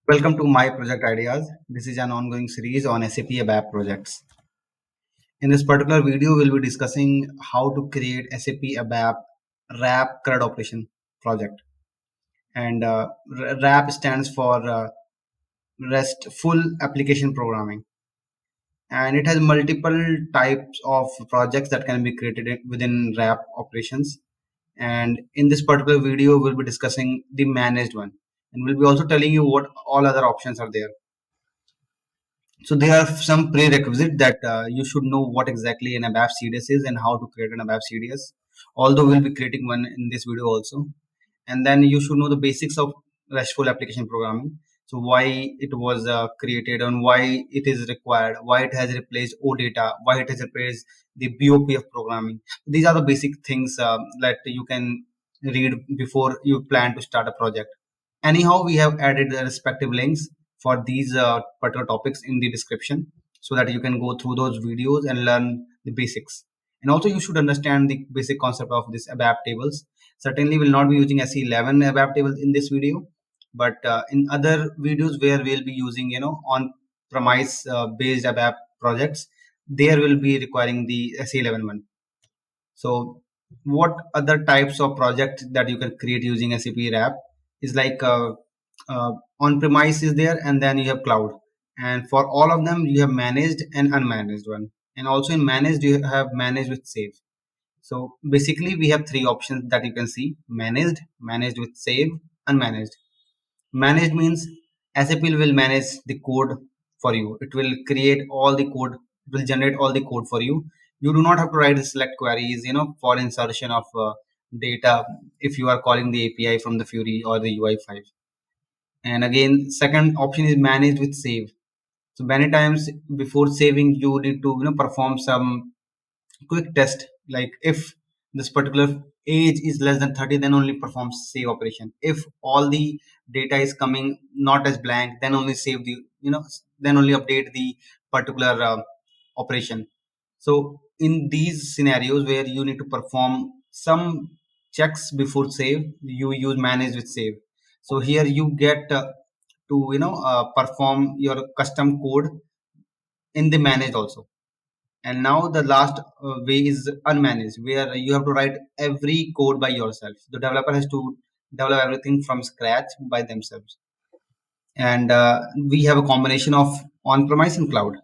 Welcome to my project ideas. This is an ongoing series on SAP ABAP projects. In this particular video, we'll be discussing how to create SAP ABAP RAP CRUD operation project. And RAP stands for RESTful Application Programming. And it has multiple types of projects that can be created within RAP operations. And in this particular video, we'll be discussing the managed one. And we'll be also telling you what all other options are there. So there are some prerequisites that you should know what exactly an ABAP CDS is and how to create an ABAP CDS. Although we'll be creating one in this video also. And then you should know the basics of RESTful application programming. So why it was created and why it is required, why it has replaced OData, why it has replaced the BOP of programming. These are the basic things that you can read before you plan to start a project. Anyhow, we have added the respective links for these particular topics in the description so that you can go through those videos and learn the basics. And also you should understand the basic concept of this ABAP tables. Certainly we'll not be using SE11 ABAP tables in this video, but in other videos where we'll be using, on premise based ABAP projects, there will be requiring the SE11 one. So what other types of projects that you can create using SAP RAP is like on-premise is there, and then you have cloud. And for all of them, you have managed and unmanaged one. And also in managed, you have managed with save. So basically, we have three options that you can see: managed, managed with save, unmanaged. Managed means SAP will manage the code for you. It will create all the code. It will generate all the code for you. You do not have to write the select queries, for insertion of data if you are calling the API from the Fury or the UI5. And again, second option is managed with save. So many times before saving, you need to perform some quick test, like if this particular age is less than 30, then only perform save operation. If all the data is coming not as blank, then only save the then only update the particular operation. So in these scenarios where you need to perform some checks before save, you use manage with save. So here you get to perform your custom code in the managed also. And now the last way is unmanaged, where you have to write every code by yourself. The developer has to develop everything from scratch by themselves. And we have a combination of on-premise and cloud.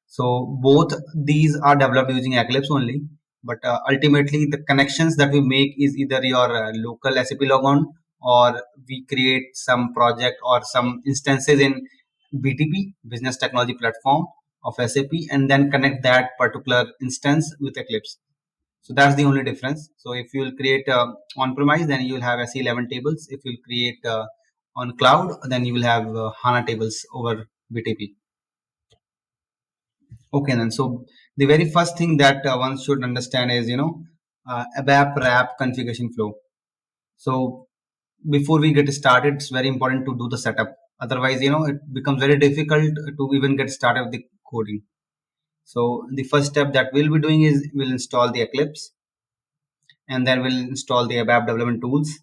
So both these are developed using Eclipse only, but ultimately the connections that we make is either your local SAP logon, or we create some project or some instances in BTP, Business Technology Platform of SAP, and then connect that particular instance with Eclipse. So that's the only difference. So if you will create on-premise, then you will have SE11 tables. If you will create on cloud, then you will have HANA tables over BTP. Okay, then. So the very first thing that one should understand is, ABAP RAP configuration flow. So before we get started, it's very important to do the setup. Otherwise, it becomes very difficult to even get started with the coding. So the first step that we'll be doing is we'll install the Eclipse, and then we'll install the ABAP development tools,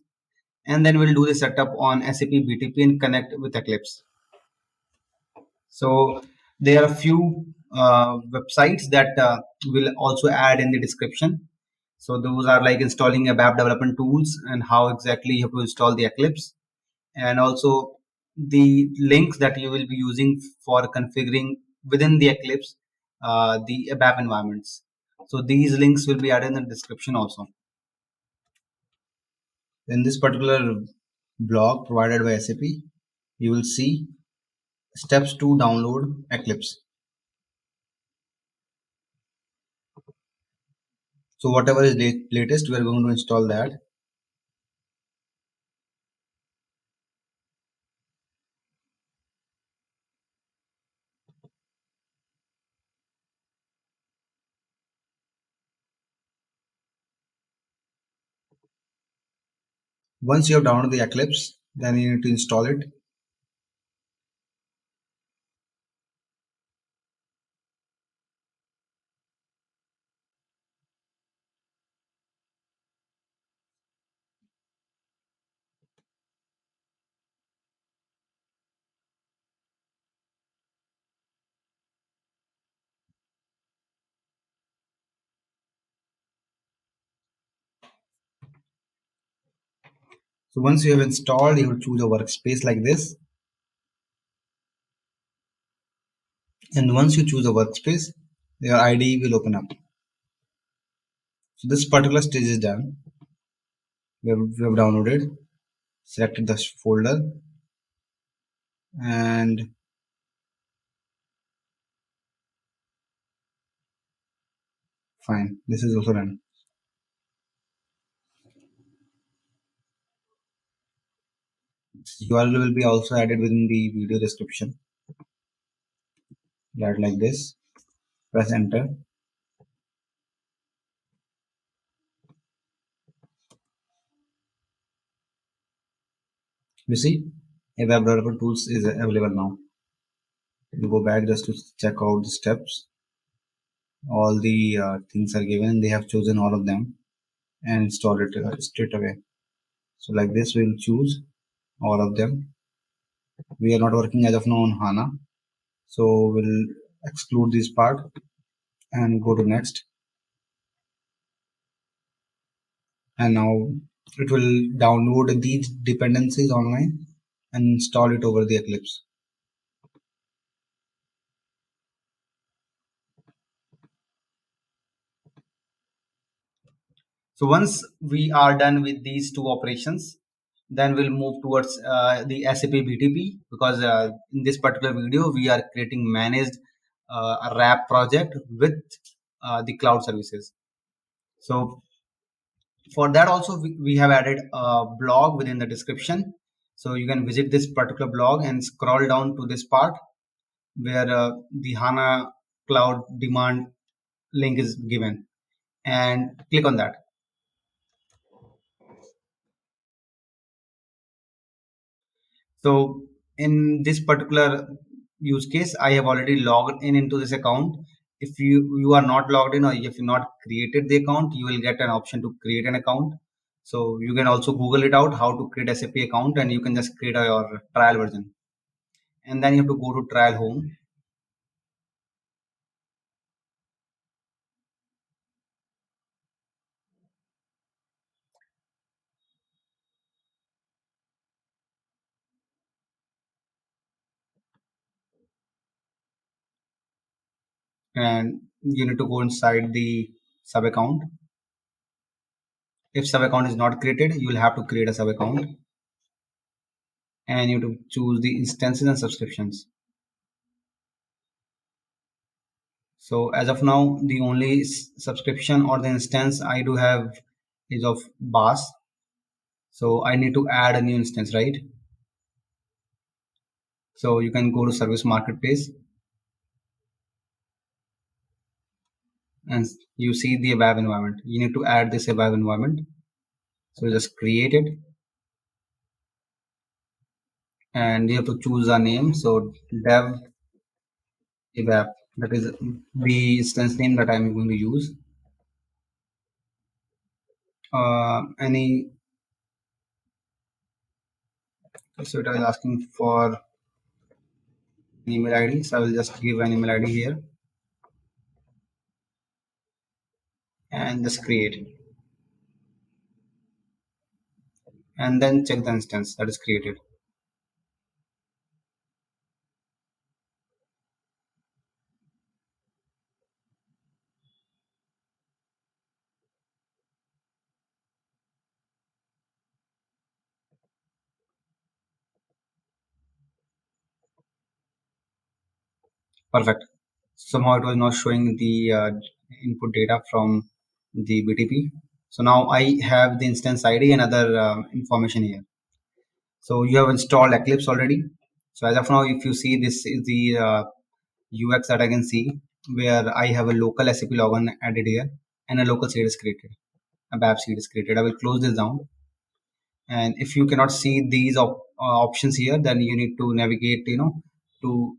and then we'll do the setup on SAP BTP and connect with Eclipse. So there are a few websites that will also add in the description. So those are like installing ABAP development tools and how exactly you have to install the Eclipse, and also the links that you will be using for configuring within the Eclipse the ABAP environments. So these links will be added in the description also. In this particular blog provided by SAP, you will see steps to download Eclipse. So whatever is latest, we are going to install that. Once you have downloaded the Eclipse, then you need to install it. So once you have installed, you will choose a workspace like this. And once you choose a workspace, your IDE will open up. So this particular stage is done. We have downloaded, selected the folder, and fine. This is also done. URL will be also added within the video description. Add like this. Press enter. You see, a web developer tools is available now. You go back just to check out the steps. All the things are given. They have chosen all of them and install it straight away. So like this, we'll choose all of them. We are not working as of now on HANA, so we'll exclude this part and go to next. And now it will download these dependencies online and install it over the Eclipse. So once we are done with these two operations, then we'll move towards the SAP BTP, because in this particular video we are creating managed a RAP project with the cloud services. So for that also we have added a blog within the description. So you can visit this particular blog and scroll down to this part where the HANA cloud demand link is given, and click on that. So in this particular use case, I have already logged in into this account. If you are not logged in, or if you not created the account, you will get an option to create an account. So you can also Google it out how to create SAP account, and you can just create your trial version. And then you have to go to trial home, and you need to go inside the sub account. If sub account is not created, you will have to create a sub account, and you have to choose the instances and subscriptions. So as of now, the only subscription or the instance I do have is of BAS. So I need to add a new instance, right? So you can go to service marketplace and you see the ABAP environment. You need to add this ABAP environment. So just create it, and you have to choose a name. So dev ABAP, that is the instance name that I'm going to use. Any, so it was asking for an email ID. So I will just give an email ID here and just create, and then check the instance that is created. Perfect. Somehow it was not showing the input data from the BTP. So now I have the instance ID and other information here. So you have installed Eclipse already. So as of now, if you see, this is the UX that I can see, where I have a local SAP login added here and a local seed is created. A BAP seed is created. I will close this down. And if you cannot see these options here, then you need to navigate, to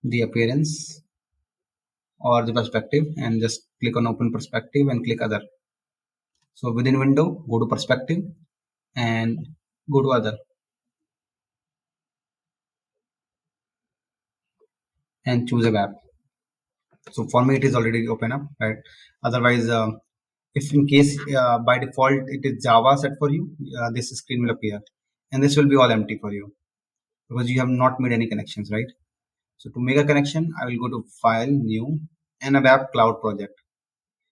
the appearance or the perspective, and just click on open perspective and click other. So within window, go to perspective and go to other, and choose a app. So for me, it is already open up, right? Otherwise, if in case by default it is Java set for you, this screen will appear, and this will be all empty for you because you have not made any connections, right? So to make a connection, I will go to File, New, and ABAP Cloud Project.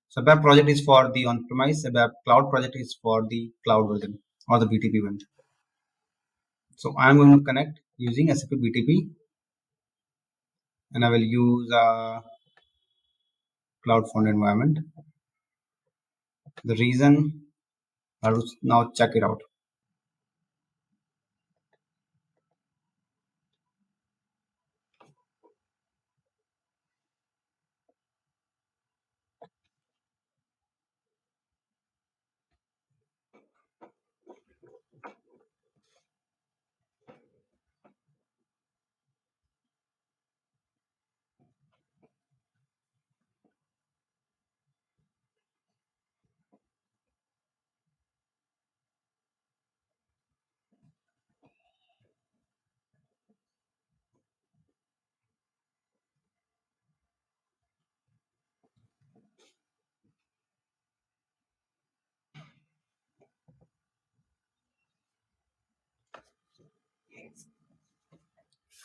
So ABAP project is for the on-premise, ABAP Cloud project is for the cloud version or the BTP one. So I'm going to connect using SAP BTP, and I will use a cloud font environment. The reason I will now check it out.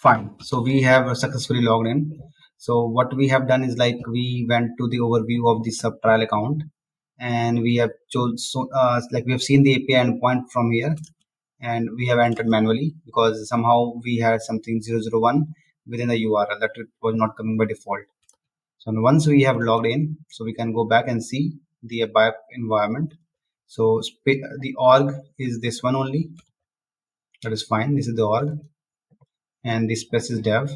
Fine. So we have successfully logged in. So what we have done is like we went to the overview of the sub trial account, and we have chose like we have seen the API endpoint from here, and we have entered manually because somehow we had something 001 within the URL that it was not coming by default. So once we have logged in, so we can go back and see the ABAP environment. So the org is this one only. That is fine. This is the org, and the space is dev,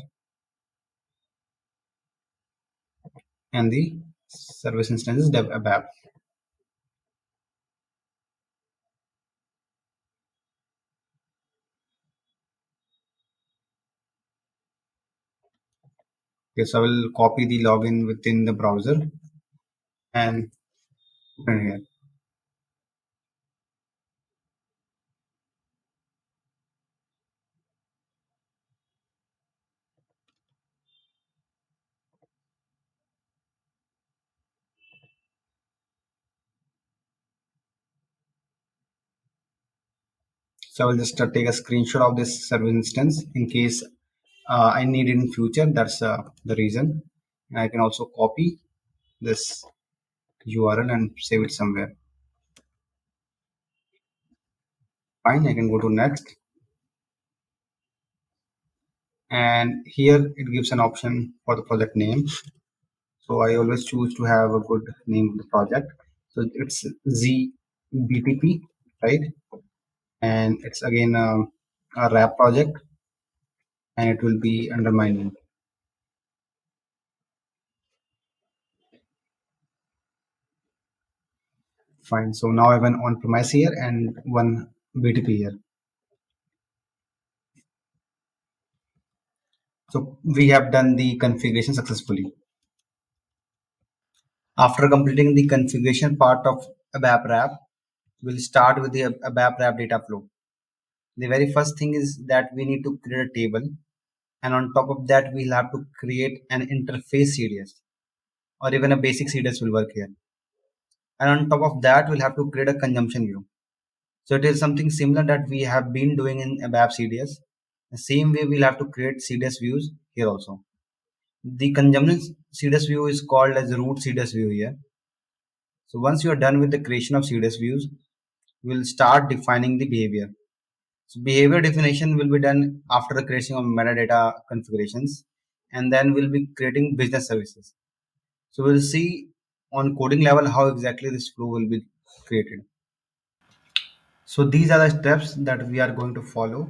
and the service instance is dev ABAP. Okay, so I will copy the login within the browser and open here. So I will just take a screenshot of this service instance in case I need it in future. That's the reason. And I can also copy this URL and save it somewhere. Fine, I can go to next. And here it gives an option for the project name. So I always choose to have a good name of the project. So it's ZBTP, right? And it's again a RAP project, and it will be under my name. Fine. So now I have an on-premise here and one BTP here. So we have done the configuration successfully. After completing the configuration part of ABAP RAP, we'll start with the ABAP RAP data flow. The very first thing is that we need to create a table, and on top of that we'll have to create an interface CDS, or even a basic CDS will work here. And on top of that we'll have to create a consumption view. So it is something similar that we have been doing in ABAP CDS. The same way we'll have to create CDS views here also. The consumption CDS view is called as root CDS view here. So once you are done with the creation of CDS views, we'll start defining the behavior. So behavior definition will be done after the creation of metadata configurations, and then we'll be creating business services. So we'll see on coding level how exactly this flow will be created. So these are the steps that we are going to follow.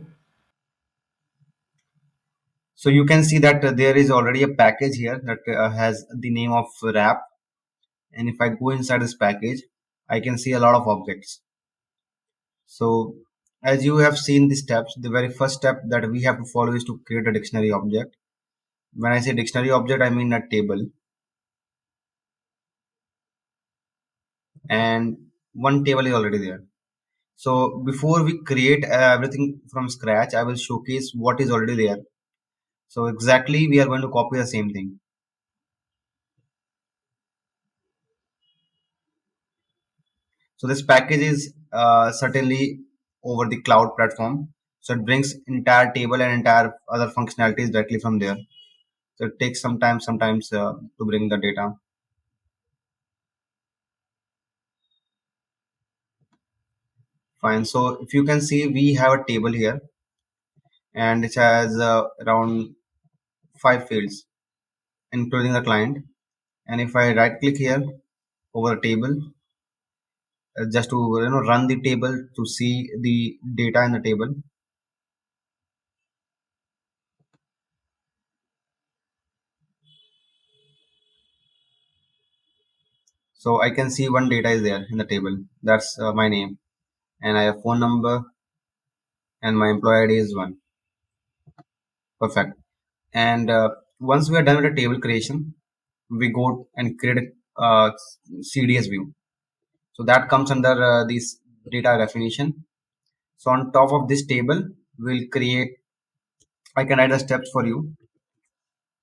So you can see that there is already a package here that has the name of RAP, and if I go inside this package, I can see a lot of objects. So as you have seen the steps, the very first step that we have to follow is to create a dictionary object. When I say dictionary object, I mean a table, and one table is already there. So before we create everything from scratch, I will showcase what is already there. So exactly we are going to copy the same thing. So this package is certainly over the cloud platform. So it brings entire table and entire other functionalities directly from there. So it takes some time sometimes to bring the data. Fine. So if you can see, we have a table here and it has around 5 fields, including the client. And if I right click here over a table, just to run the table to see the data in the table. So I can see one data is there in the table. That's my name, and I have phone number, and my employee ID is one. Perfect. And once we are done with the table creation, we go and create a CDS view. So that comes under this data definition. So on top of this table, we'll create. I can write the steps for you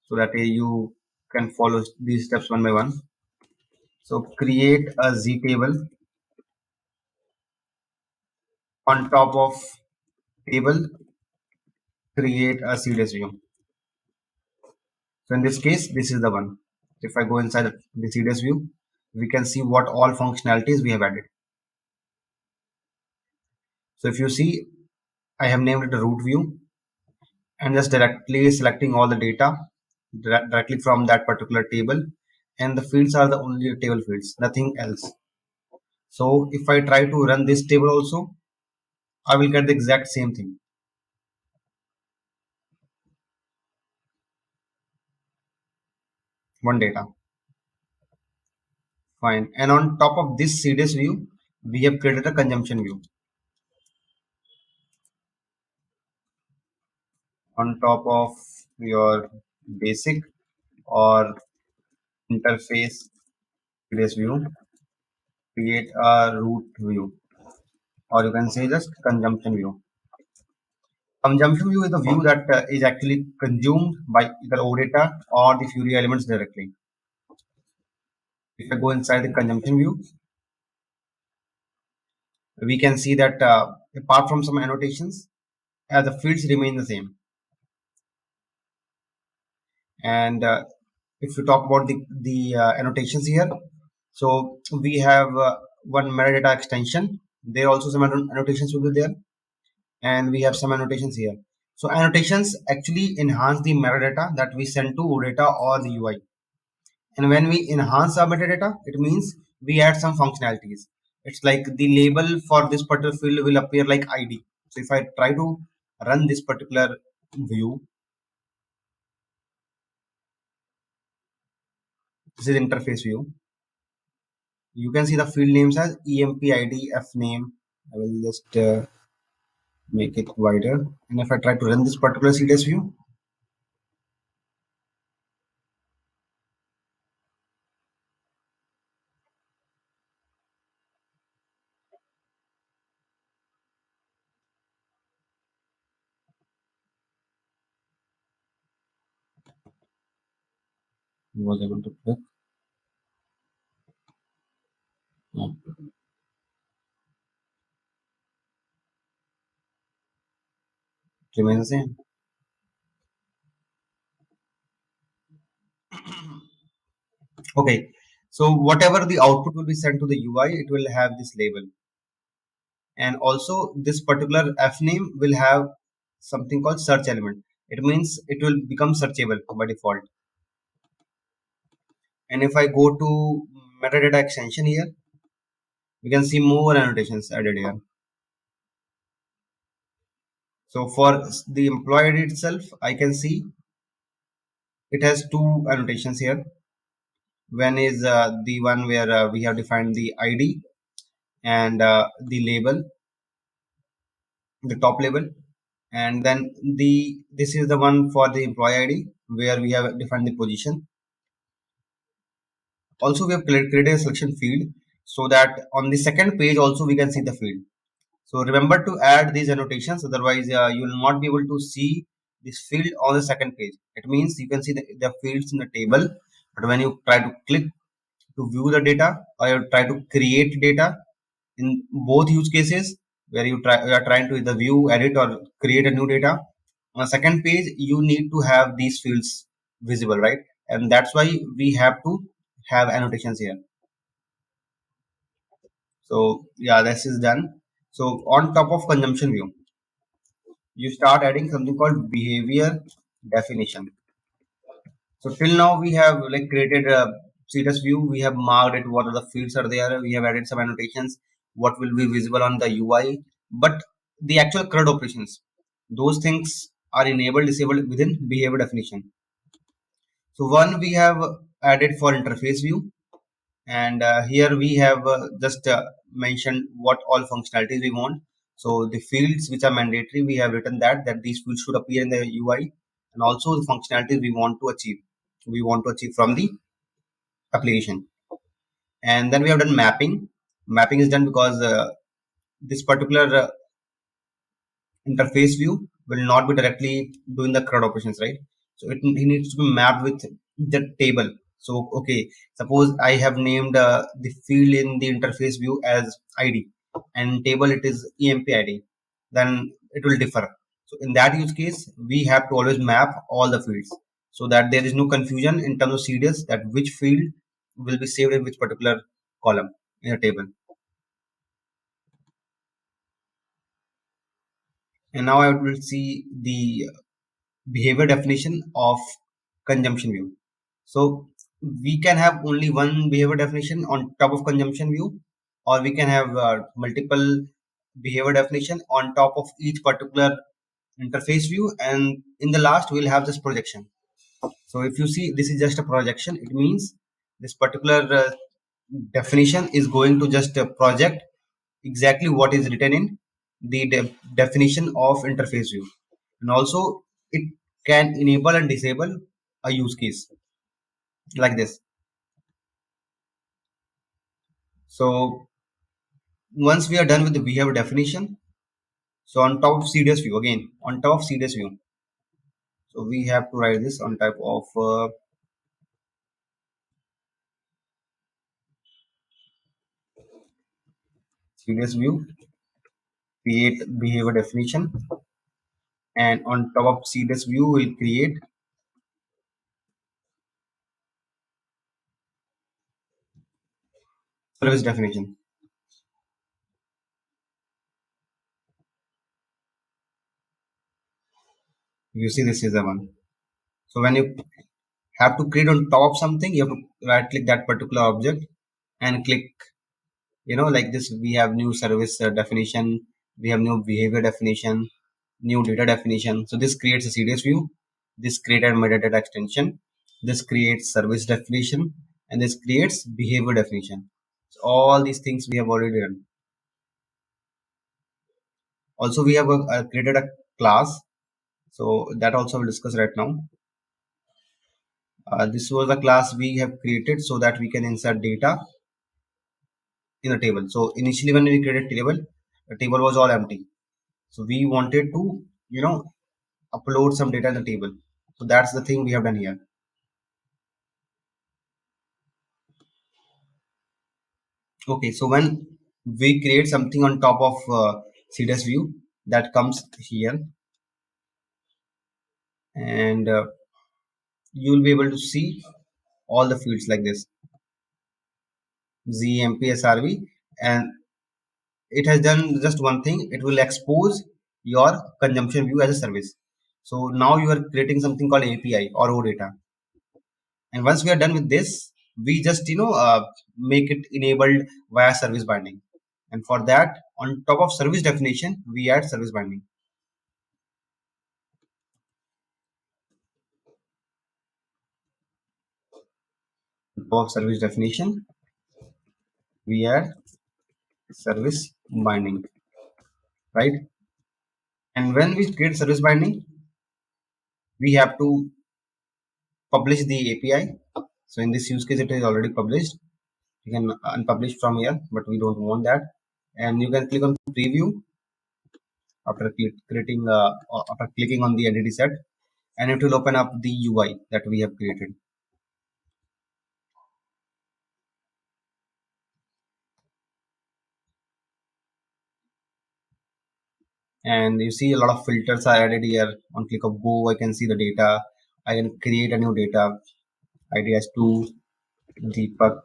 so that you can follow these steps one by one. So create a Z table on top of table, create a CDS view. So in this case, this is the one. If I go inside the CDS view, we can see what all functionalities we have added. So if you see, I have named it a root view and just directly selecting all the data directly from that particular table. And the fields are the only table fields, nothing else. So if I try to run this table also, I will get the exact same thing. One data. Fine. And on top of this CDS view, we have created a consumption view. On top of your basic or interface CDS view, create a root view, or you can say just consumption view. Consumption view is the view that is actually consumed by either OData or the Fury elements directly. If I go inside the consumption view, we can see that apart from some annotations, the fields remain the same. And if we talk about the annotations here, so we have one metadata extension. There also some annotations will be there, and we have some annotations here. So annotations actually enhance the metadata that we send to OData or the UI. And when we enhance our metadata, it means we add some functionalities. It's like the label for this particular field will appear like ID. So if I try to run this particular view, this is interface view. You can see the field names as EMP ID F name. I will just make it wider. And if I try to run this particular CDS view, was able to click. Yeah, it remains the same. Okay, so whatever the output will be sent to the UI, it will have this label. And also this particular F name will have something called search element. It means it will become searchable by default. And if I go to metadata extension here, we can see more annotations added here. So for the employee ID itself, I can see it has two annotations here. One is the one where we have defined the ID and the label, the top label, and then this is the one for the employee ID where we have defined the position. Also, we have created a selection field so that on the second page also we can see the field. So remember to add these annotations, otherwise you will not be able to see this field on the second page. It means you can see the fields in the table, but when you try to click to view the data or you try to create data, in both use cases where you are trying to either view, edit, or create a new data on the second page, you need to have these fields visible, right? And that's why we have to have annotations here. So yeah, this is done. So on top of consumption view, you start adding something called behavior definition. So till now we have like created a CSS view. We have marked it, what are the fields are there. We have added some annotations, what will be visible on the UI. But the actual CRUD operations, those things are enabled, disabled within behavior definition. So one we have added for interface view, and here we have just mentioned what all functionalities we want. So the fields which are mandatory, we have written that these fields should appear in the UI, and also the functionalities we want to achieve from the application. And then we have done mapping is done because this particular interface view will not be directly doing the CRUD operations, right? So it needs to be mapped with the table. So okay, suppose I have named the field in the interface view as ID, and table it is emp ID, then it will differ. So in that use case, we have to always map all the fields so that there is no confusion in terms of CDS that which field will be saved in which particular column in a table. And now I will see the behavior definition of consumption view. So we can have only one behavior definition on top of consumption view, or we can have multiple behavior definition on top of each particular interface view, and in the last we'll have this projection. So if you see, this is just a projection. It means this particular definition is going to just project exactly what is written in the definition of interface view, and also it can enable and disable a use case like this. So once we are done with the behavior definition, so on top of CDS view, again on top of CDS view, so we have to write this on type of CDS view, create behavior definition, and on top of CDS view we'll create service definition. You see, this is the one. So when you have to create on top of something, you have to right click that particular object and click, like this. We have new service definition, we have new behavior definition, new data definition. So this creates a CDS view, this created metadata extension, this creates service definition, and this creates behavior definition. So all these things we have already done. Also we have created a class, so that also we'll discuss right now. This was the class we have created so that we can insert data in a table. So initially when we created table, the table was all empty. So we wanted to, upload some data in the table. So that's the thing we have done here. Okay, so when we create something on top of CDS view, that comes here, and you will be able to see all the fields like this, ZMPSRV, and it has done just one thing. It will expose your consumption view as a service. So now you are creating something called API or OData. And once we are done with this, we just make it enabled via service binding. And for that, on top of service definition, we add service binding. On top of service definition, we add service binding, right? And when we create service binding, we have to publish the API. So in this use case, it is already published. You can unpublish from here, but we don't want that. And you can click on preview after creating after clicking on the entity set. and it will open up the UI that we have created. And you see a lot of filters are added here. On click of go, I can see the data. I can create a new data. ID as 2, Deepak,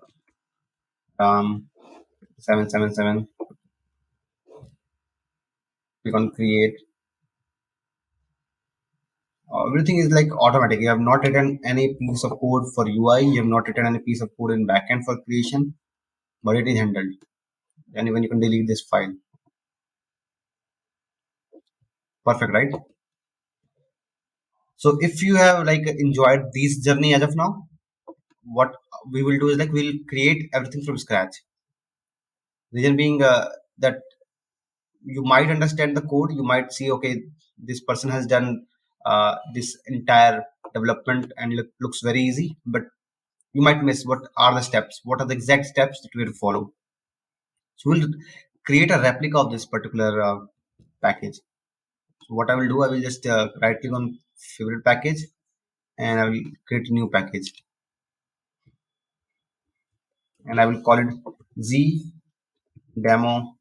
777. Click on create. Everything is like automatic. You have not written any piece of code for UI. You have not written any piece of code in backend for creation, but it is handled. And even you can delete this file. Perfect, right? So if you have like enjoyed this journey as of now, what we will do is like we'll create everything from scratch. Reason being that you might understand the code, you might see, okay, this person has done this entire development and looks very easy, but you might miss what are the steps, what are the exact steps that we will follow. So we'll create a replica of this particular package. So what I will do, I will just right click on favorite package and I will create a new package and I will call it Z demo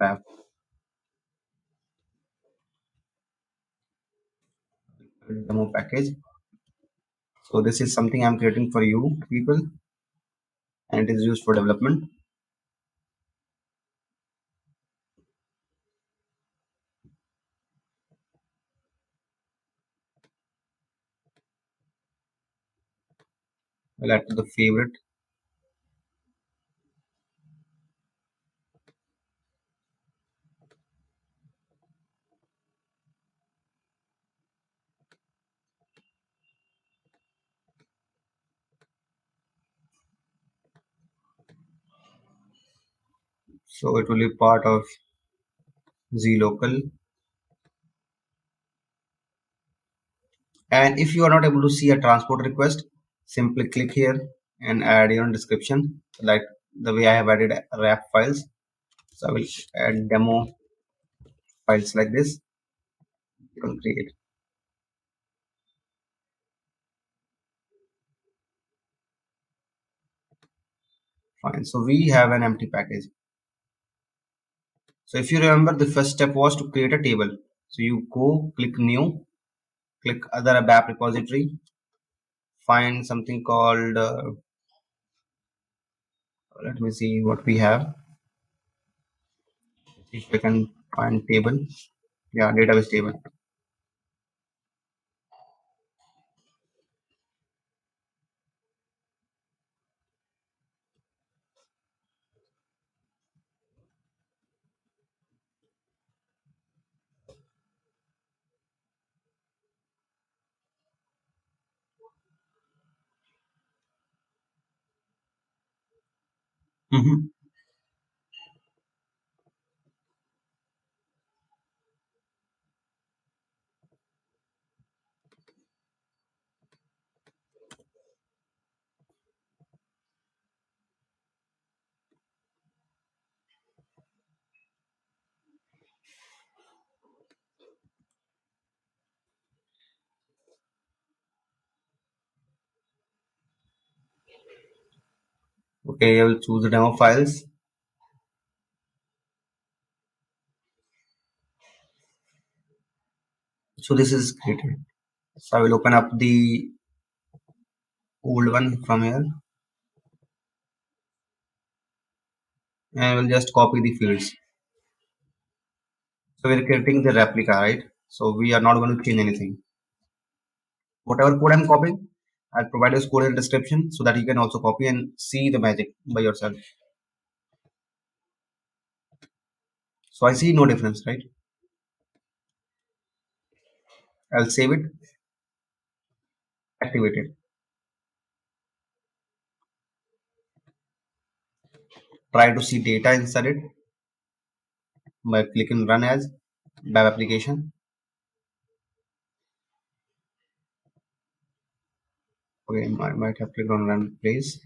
app demo package. So this is something I'm creating for you people, and it is used for development. I'll add to the favorite. So it will be part of Z local. And if you are not able to see a transport request, simply click here and add your own description, like the way I have added RAP files. So I will add demo files like this. You can create. Fine. So we have an empty package. So if you remember, the first step was to create a table. So you go click new, click other ABAP repository, find something called, let me see what we have. If we can find table, yeah, database table. Mhm. Okay, I will choose the demo files. So this is created. So I will open up the old one from here and I will just copy the fields. So we're creating the replica, right? So we are not going to change anything. Whatever code I'm copying, I'll provide this code in the description so that you can also copy and see the magic by yourself. So I see no difference, right? I'll save it, activate it. Try to see data inside it by clicking run as web application. Okay, I might have clicked on run place.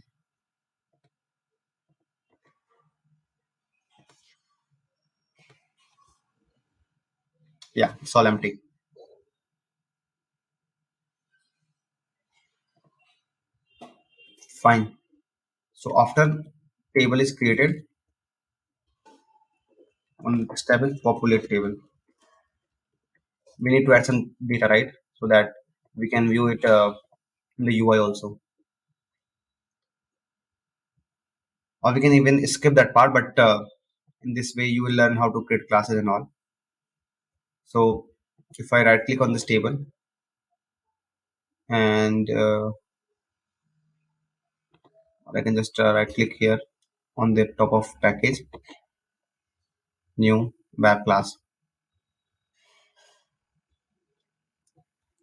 Yeah, it's all empty. Fine. So after table is created, one step is populate table. We need to add some data, right? So that we can view it in the UI also. Or we can even skip that part, but in this way you will learn how to create classes and all. So if I right click on this table and I can just right click here on the top of package, new web class.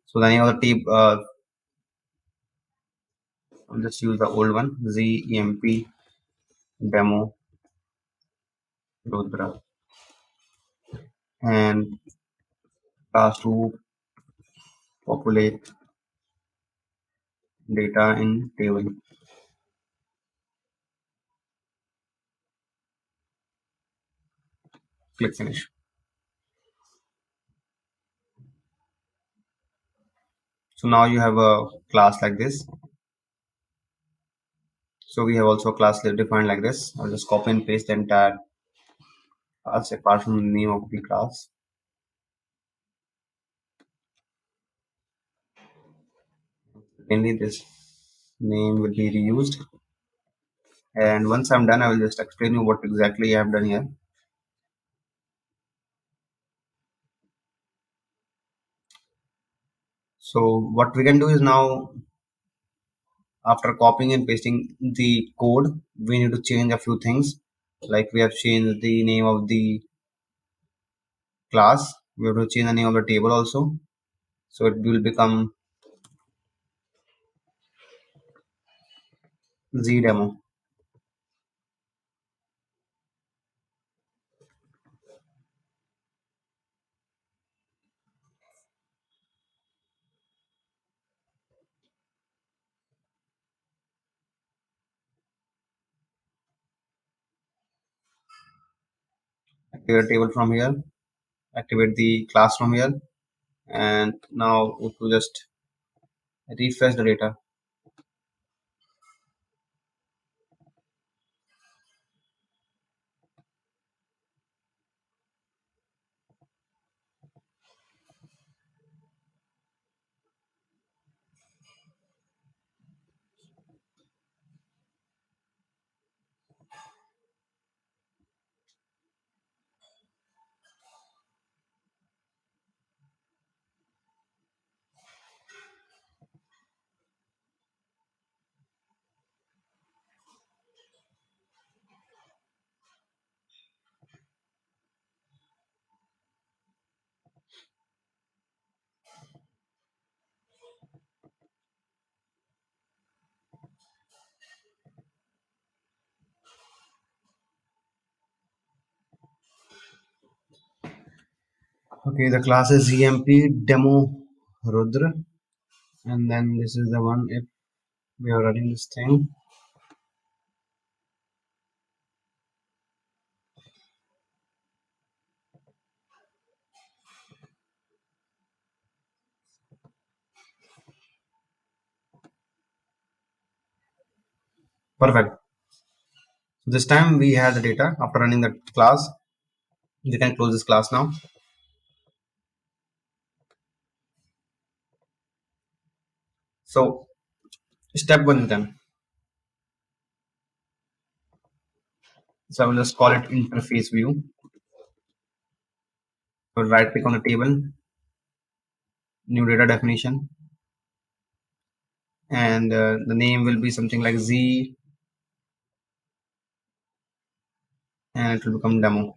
So the name of the table, I'll just use the old one, ZEMP demo Rudra, and class to populate data in table. Click finish. So now you have a class like this. So we have also a class defined like this. I'll just copy and paste the entire class apart from the name of the class. Mainly this name will be reused. And once I'm done, I will just explain you what exactly I have done here. So what we can do is now, after copying and pasting the code, we need to change a few things. Like we have changed the name of the class. We have to change the name of the table also. So it will become ZDemo. Activate table from here. Activate the class from here. And now if you just refresh the data. Okay, the class is EMP demo Rudra, and then this is the one if we are running this thing. Perfect. So this time we have the data after running the class. You can close this class now. So step one is done. So I will just call it interface view. So right click on the table, new data definition, and the name will be something like Z, and it will become demo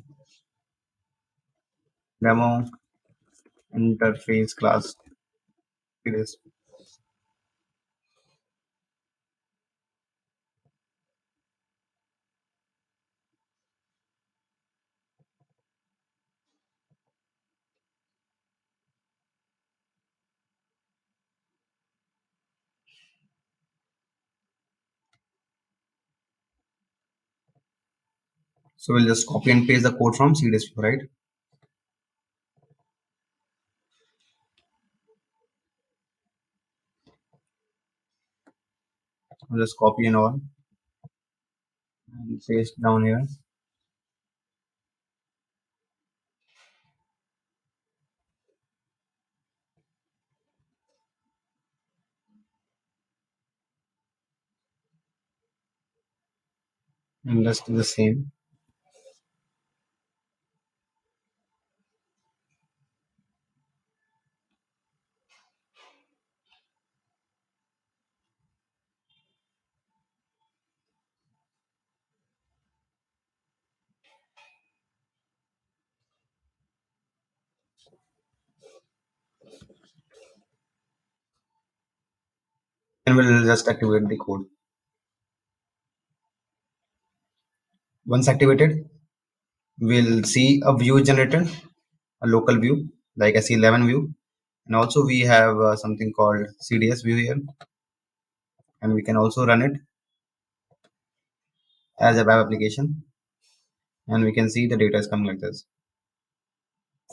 interface class. It is. So we'll just copy and paste the code from CDS, right? I'll just copy and all and paste down here. And just do the same. And we'll just activate the code. Once activated, we'll see a view generated, a local view like SE11 view, and also we have something called CDS view here, and we can also run it as a web application, and we can see the data is coming like this.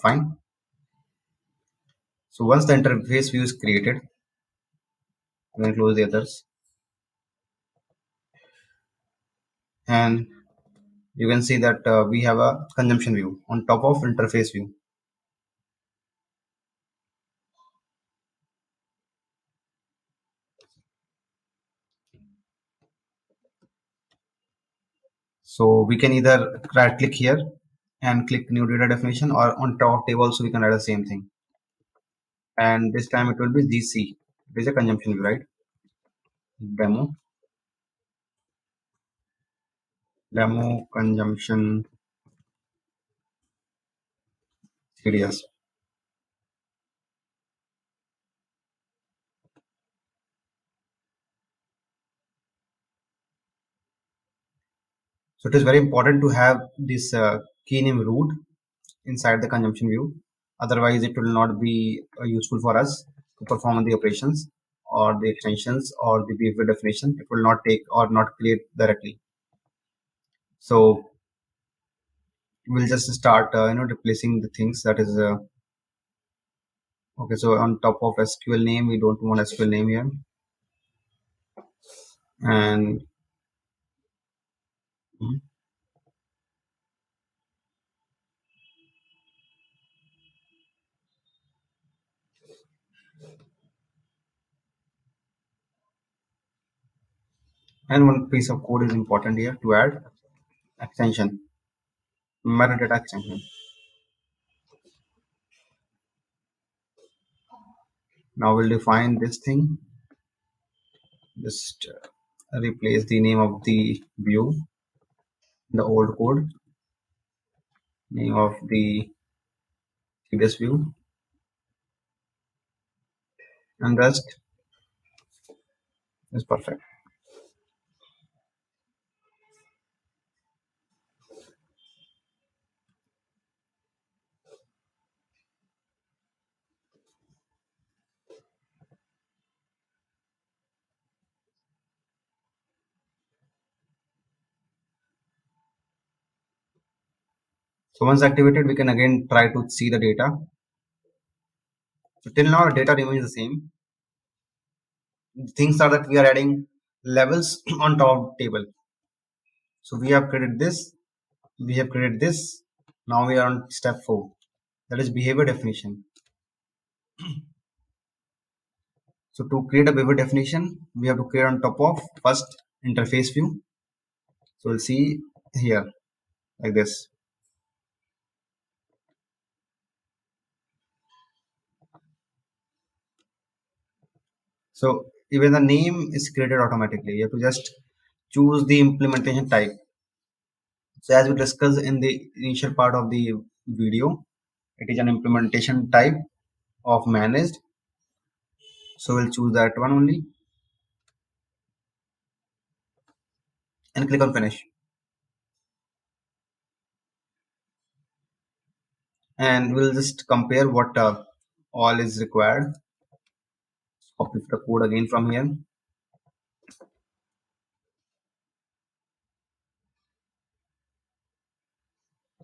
Fine. So once the interface view is created, we can close the others, and you can see that we have a consumption view on top of interface view. So we can either right click here and click new data definition, or on top table also we can write the same thing. And this time it will be GC. It is a consumption view, right? Demo, demo consumption CDS. So it is very important to have this key name root inside the consumption view. Otherwise, it will not be useful for us to perform the operations or the extensions or the behavior definition. It will not take or not create directly. So we'll just start, replacing the things that is okay. So on top of SQL name, we don't want SQL name here, and mhm. And one piece of code is important here to add extension, metadata extension. Now we'll define this thing. Just replace the name of the view, the old code, name of the previous view, and rest is perfect. So once activated, we can again try to see the data. So till now, the data remains the same. The things are that we are adding levels on top table. So we have created this, we have created this. Now we are on step 4, that is behavior definition. So to create a behavior definition, we have to create on top of first interface view. So we'll see here like this. So even the name is created automatically. You have to just choose the implementation type. So as we discussed in the initial part of the video, it is an implementation type of managed. So we'll choose that one only and click on finish. And we'll just compare what all is required. Copy the code again from here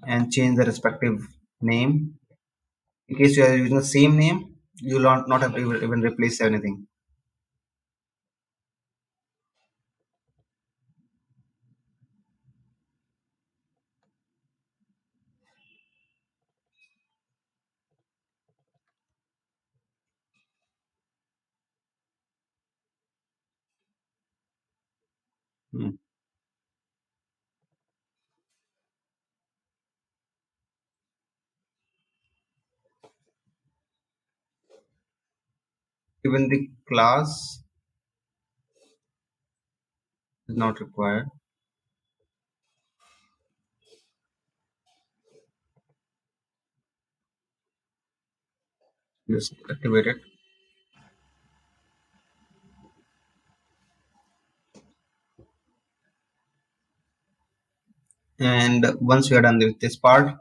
and change the respective name. In case you are using the same name, you will not have to even replace anything. Hmm. Even the class is not required. Just activate it. And once we are done with this part,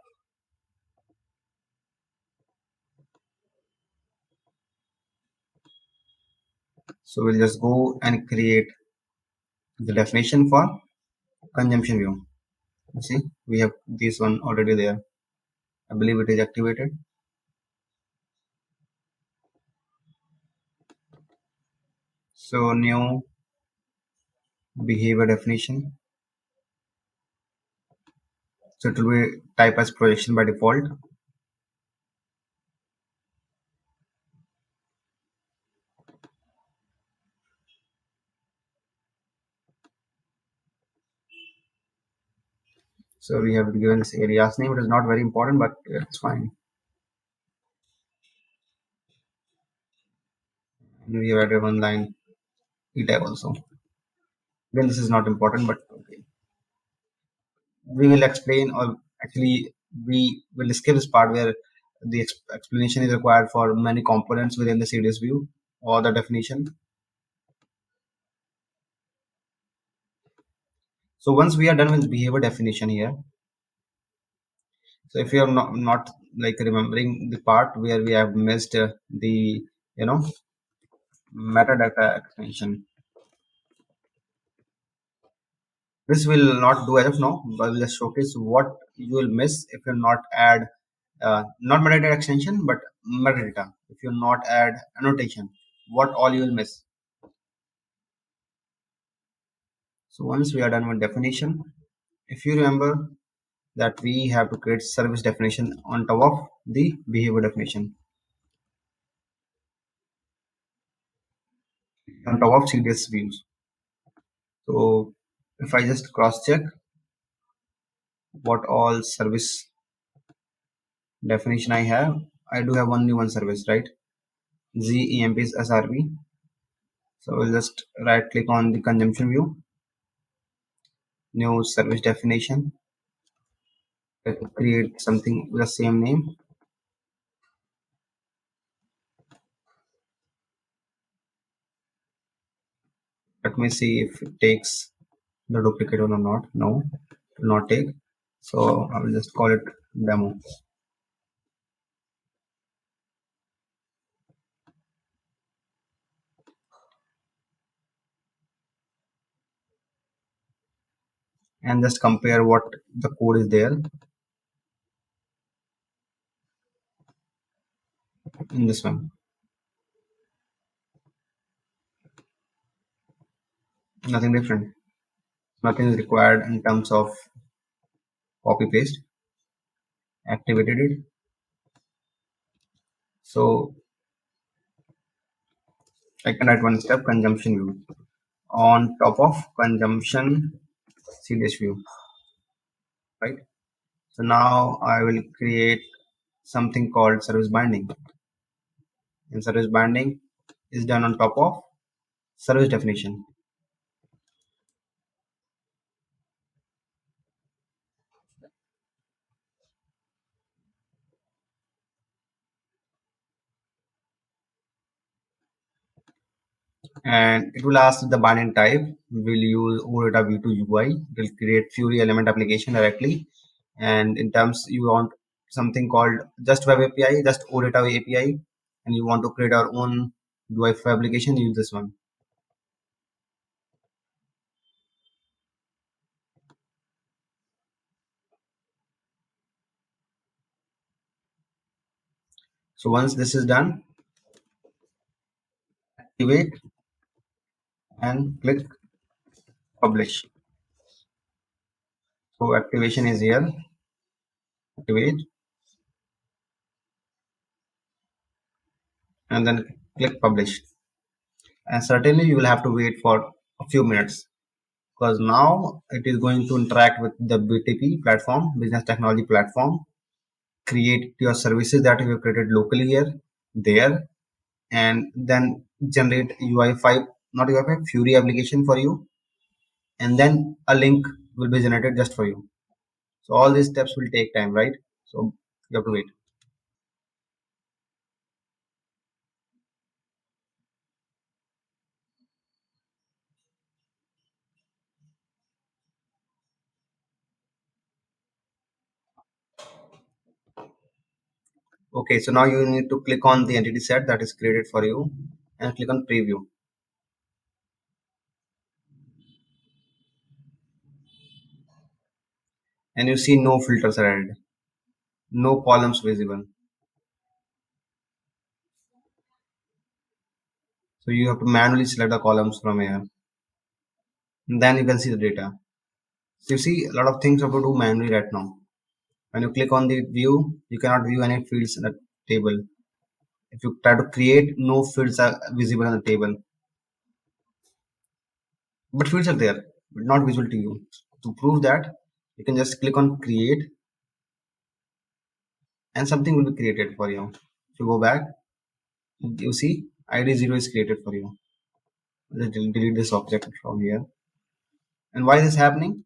so we'll just go and create the definition for consumption view. You see, we have this one already there. I believe it is activated. So new behavior definition. So it will be type as projection by default. So we have given this area's name. It is not very important, but it's fine. And we have added one line e tag also. Again, this is not important, but okay. We will explain, or actually we will skip this part where the explanation is required for many components within the CDS view or the definition. So once we are done with behavior definition here, so if you are not like remembering the part where we have missed the you know metadata extension, this will not do as of now, but will just showcase what you will miss if you not add not metadata extension but metadata. If you not add annotation, what all you will miss. So once we are done with definition, if you remember that we have to create service definition on top of the behavior definition, on top of CDS views. So if I just cross check what all service definition I do have only one service, right? ZEMP is SRV. So we'll just right click on the consumption view, new service definition. Let me create something with the same name. Let me see if it takes the duplicate one or not. No, it will not take. So I will just call it demo. And just compare what the code is there in this one. Nothing different. Nothing is required in terms of copy paste. Activated it. So I can write one step consumption view on top of consumption CDS view, right? So now I will create something called service binding. And service binding is done on top of service definition. And it will ask the binding type. We'll use OData V2 UI. It will create Fury element application directly. And in terms you want something called just web API, just OData API, and you want to create our own UI for application, use this one. So once this is done, activate and click publish. So activation is here. Activate and then click publish. And certainly you will have to wait for a few minutes. because now it is going to interact with the BTP platform, business technology platform, create your services that you have created locally here, there, and then generate UI5, not UI5, Fury application for you, and then a link will be generated just for you. So all these steps will take time, right? So you have to wait. Okay, so now you need to click on the entity set that is created for you and click on preview. And you see no filters are added, no columns visible. So you have to manually select the columns from here. And then you can see the data. So you see a lot of things you have to do manually right now. When you click on the view, you cannot view any fields in the table. If you try to create, no fields are visible on the table. But fields are there, but not visible to you. To prove that, you can just click on create and something will be created for you. If you go back, you see ID0 is created for you. Just delete this object from here. And why is this happening?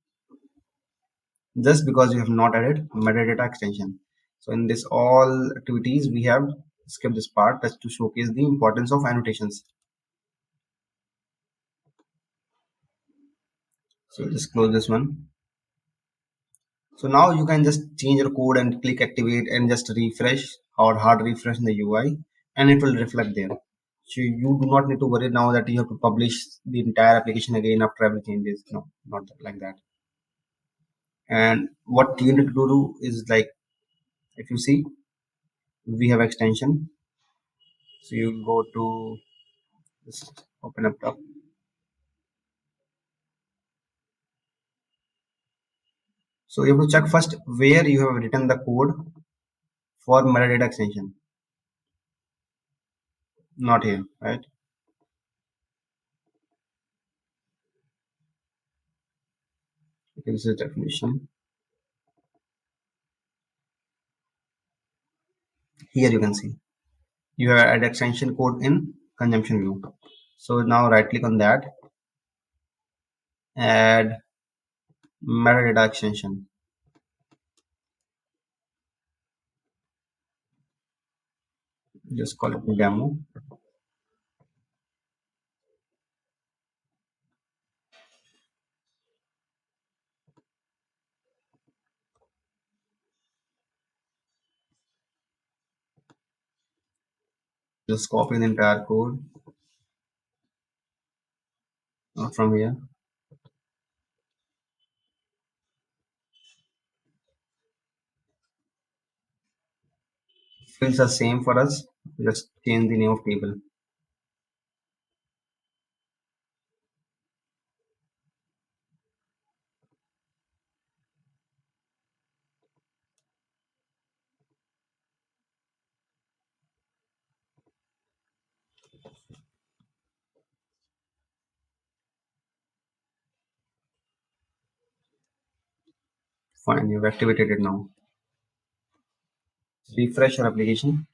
Just because you have not added metadata extension. So in this all activities, we have skipped this part just to showcase the importance of annotations. So just close this one. So now you can just change your code and click activate and just refresh or hard refresh in the UI and it will reflect there. So you do not need to worry now that you have to publish the entire application again after every changes. No, not like that. And what you need to do is like, if you see, we have extension. So you go to just open up top. So you have to check first where you have written the code for metadata extension. Not here, right? Okay, this is definition. Here you can see you have add extension code in consumption view. So now right click on that, add metadata extension. Just call it demo. Just copy the entire code from here. Fields are same for us. Just change the name of table. Fine, you've activated it now. Refresh your application.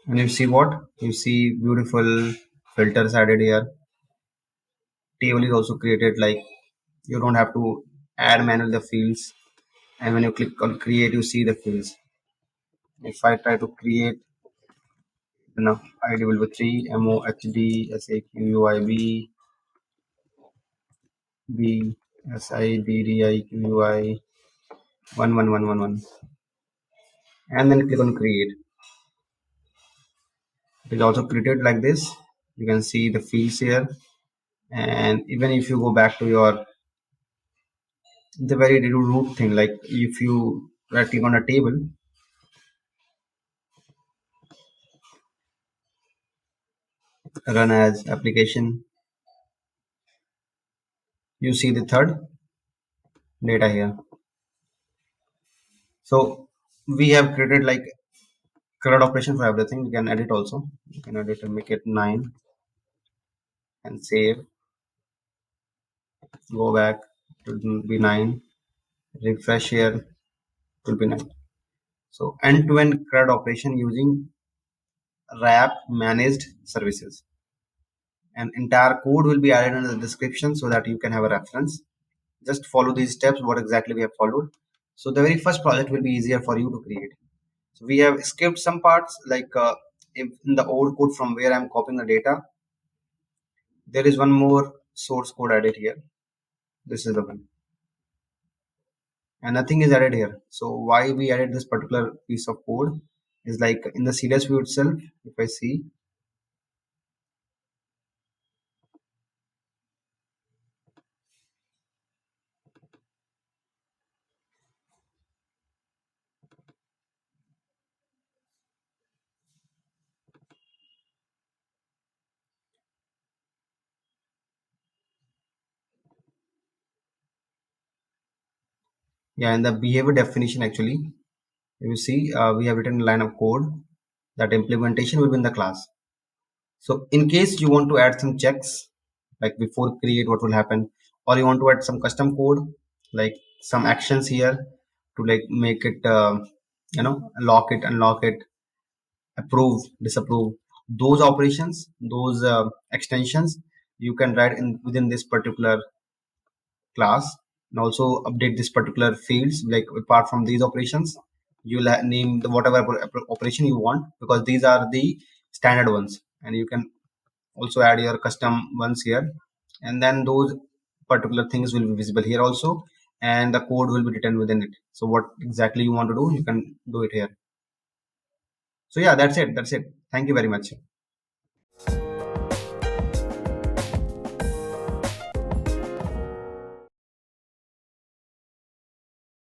And you see what? You see beautiful filters added here. Table is also created, like you don't have to add manually the fields. And when you click on create, you see the fields. If I try to create enough ID will be 3 MOHD SAQUIB B SIDDIQUI 11111 and then click on create. It is also created like this. You can see the fields here, and even if you go back to your the very root thing, like if you right click on a table, run as application, you see the third data here. So we have created like CRUD operation for everything. You can edit also. You can edit and make it 9 and save. Go back, it will be 9. Refresh here, it will be 9. So end-to-end CRUD operation using RAP managed services. And entire code will be added in the description so that you can have a reference. Just follow these steps, what exactly we have followed. So the very first project will be easier for you to create. So we have skipped some parts, like in the old code from where I'm copying the data. There is one more source code added here. This is the one. And nothing is added here. So why we added this particular piece of code is like in the CDS view itself, if I see, yeah, in the behavior definition actually, you see, we have written a line of code that implementation will be in the class. So in case you want to add some checks, like before create, what will happen, or you want to add some custom code, like some actions here to like make it, lock it, unlock it, approve, disapprove, those operations, those extensions, you can write in within this particular class, and also update this particular fields. Like apart from these operations, you'll name the whatever operation you want, because these are the standard ones, and you can also add your custom ones here, and then those particular things will be visible here also, and the code will be written within it. So what exactly you want to do, you can do it here. So yeah, that's it. Thank you very much.